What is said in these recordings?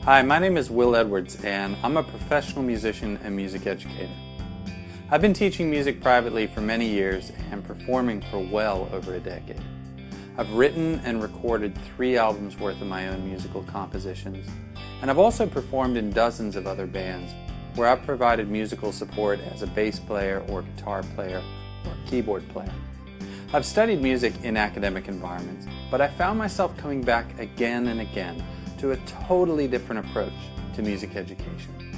Hi, my name is Will Edwards, and I'm a professional musician and music educator. I've been teaching music privately for many years and performing for well over a decade. I've written and recorded 3 albums worth of my own musical compositions, and I've also performed in dozens of other bands where I've provided musical support as a bass player or guitar player or keyboard player. I've studied music in academic environments, but I found myself coming back again and again to a totally different approach to music education.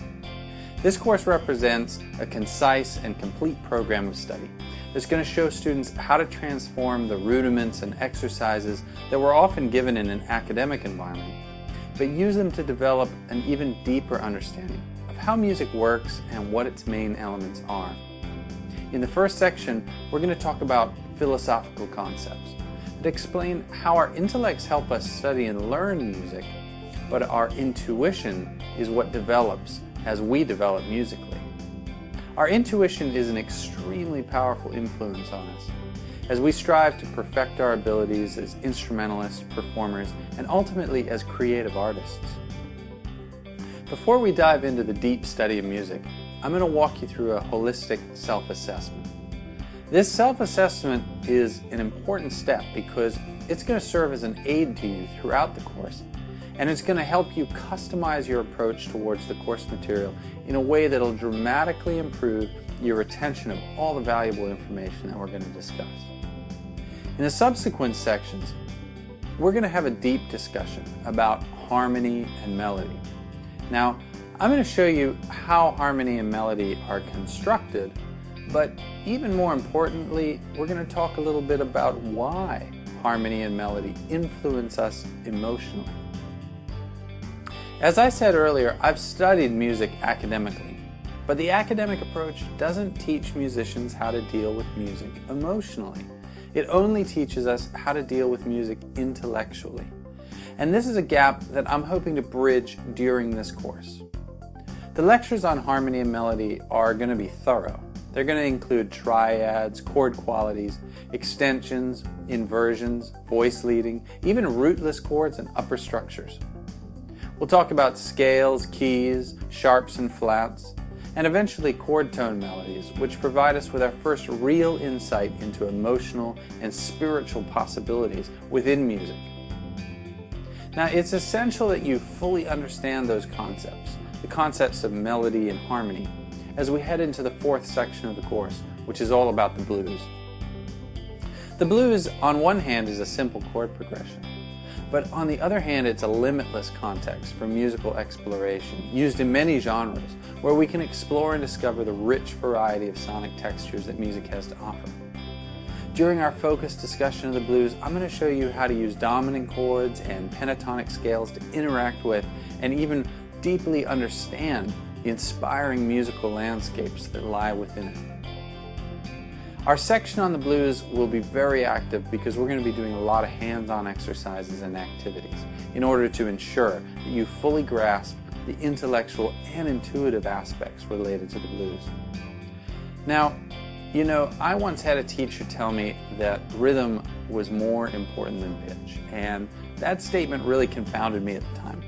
This course represents a concise and complete program of study that's going to show students how to transform the rudiments and exercises that were often given in an academic environment, but use them to develop an even deeper understanding of how music works and what its main elements are. In the first section, we're going to talk about philosophical concepts that explain how our intellects help us study and learn music, but our intuition is what develops as we develop musically. Our intuition is an extremely powerful influence on us as we strive to perfect our abilities as instrumentalists, performers, and ultimately as creative artists. Before we dive into the deep study of music, I'm going to walk you through a holistic self-assessment. This self-assessment is an important step because it's going to serve as an aid to you throughout the course, and it's going to help you customize your approach towards the course material in a way that will dramatically improve your retention of all the valuable information that we're going to discuss. In the subsequent sections, we're going to have a deep discussion about harmony and melody. Now, I'm going to show you how harmony and melody are constructed, but even more importantly, we're going to talk a little bit about why harmony and melody influence us emotionally. As I said earlier, I've studied music academically, but the academic approach doesn't teach musicians how to deal with music emotionally. It only teaches us how to deal with music intellectually. And this is a gap that I'm hoping to bridge during this course. The lectures on harmony and melody are going to be thorough. They're going to include triads, chord qualities, extensions, inversions, voice leading, even rootless chords and upper structures. We'll talk about scales, keys, sharps and flats, and eventually chord tone melodies, which provide us with our first real insight into emotional and spiritual possibilities within music. Now, it's essential that you fully understand those concepts, the concepts of melody and harmony, as we head into the 4th section of the course, which is all about the blues. The blues, on one hand, is a simple chord progression, but on the other hand, it's a limitless context for musical exploration, used in many genres, where we can explore and discover the rich variety of sonic textures that music has to offer. During our focused discussion of the blues, I'm going to show you how to use dominant chords and pentatonic scales to interact with and even deeply understand the inspiring musical landscapes that lie within it. Our section on the blues will be very active because we're going to be doing a lot of hands-on exercises and activities in order to ensure that you fully grasp the intellectual and intuitive aspects related to the blues. Now, you know, I once had a teacher tell me that rhythm was more important than pitch, and that statement really confounded me at the time.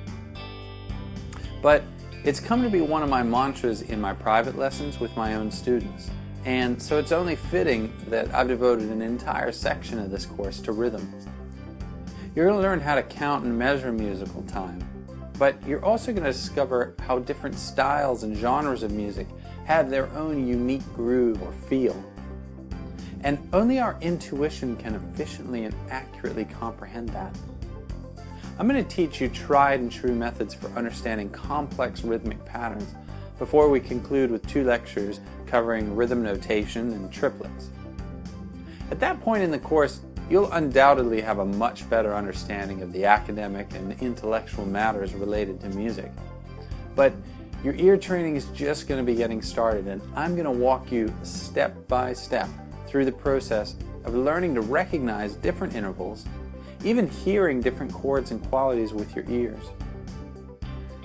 But it's come to be one of my mantras in my private lessons with my own students. And so it's only fitting that I've devoted an entire section of this course to rhythm. You're going to learn how to count and measure musical time, but you're also going to discover how different styles and genres of music have their own unique groove or feel. And only our intuition can efficiently and accurately comprehend that. I'm going to teach you tried and true methods for understanding complex rhythmic patterns before we conclude with 2 lectures covering rhythm notation and triplets. At that point in the course, you'll undoubtedly have a much better understanding of the academic and intellectual matters related to music. But your ear training is just going to be getting started, and I'm going to walk you step by step through the process of learning to recognize different intervals, even hearing different chords and qualities with your ears.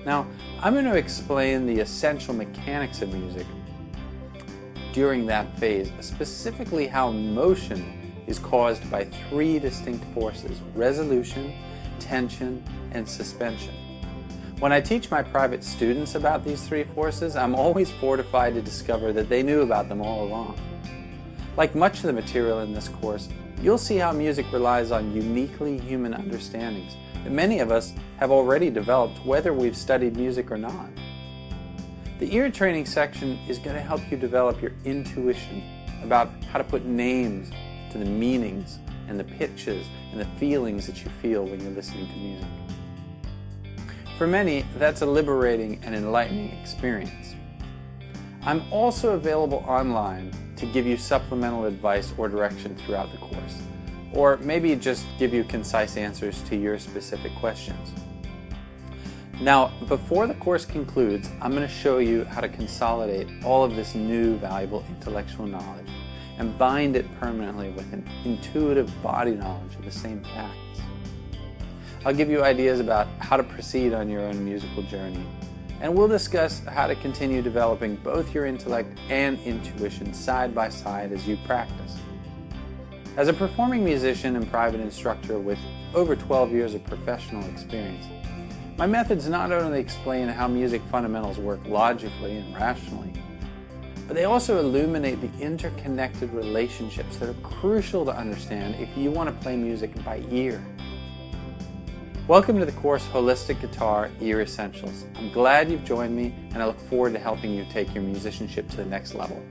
Now, I'm going to explain the essential mechanics of music during that phase, specifically how motion is caused by 3 distinct forces: resolution, tension, and suspension. When I teach my private students about these three forces, I'm always fortified to discover that they knew about them all along. Like much of the material in this course, you'll see how music relies on uniquely human understandings that many of us have already developed whether we've studied music or not. The ear training section is going to help you develop your intuition about how to put names to the meanings and the pitches and the feelings that you feel when you're listening to music. For many, that's a liberating and enlightening experience. I'm also available online to give you supplemental advice or direction throughout the course, or maybe just give you concise answers to your specific questions. Now, before the course concludes, I'm going to show you how to consolidate all of this new valuable intellectual knowledge and bind it permanently with an intuitive body knowledge of the same facts. I'll give you ideas about how to proceed on your own musical journey, and we'll discuss how to continue developing both your intellect and intuition side by side as you practice. As a performing musician and private instructor with over 12 years of professional experience, my methods not only explain how music fundamentals work logically and rationally, but they also illuminate the interconnected relationships that are crucial to understand if you want to play music by ear. Welcome to the course Holistic Guitar Ear Essentials. I'm glad you've joined me, and I look forward to helping you take your musicianship to the next level.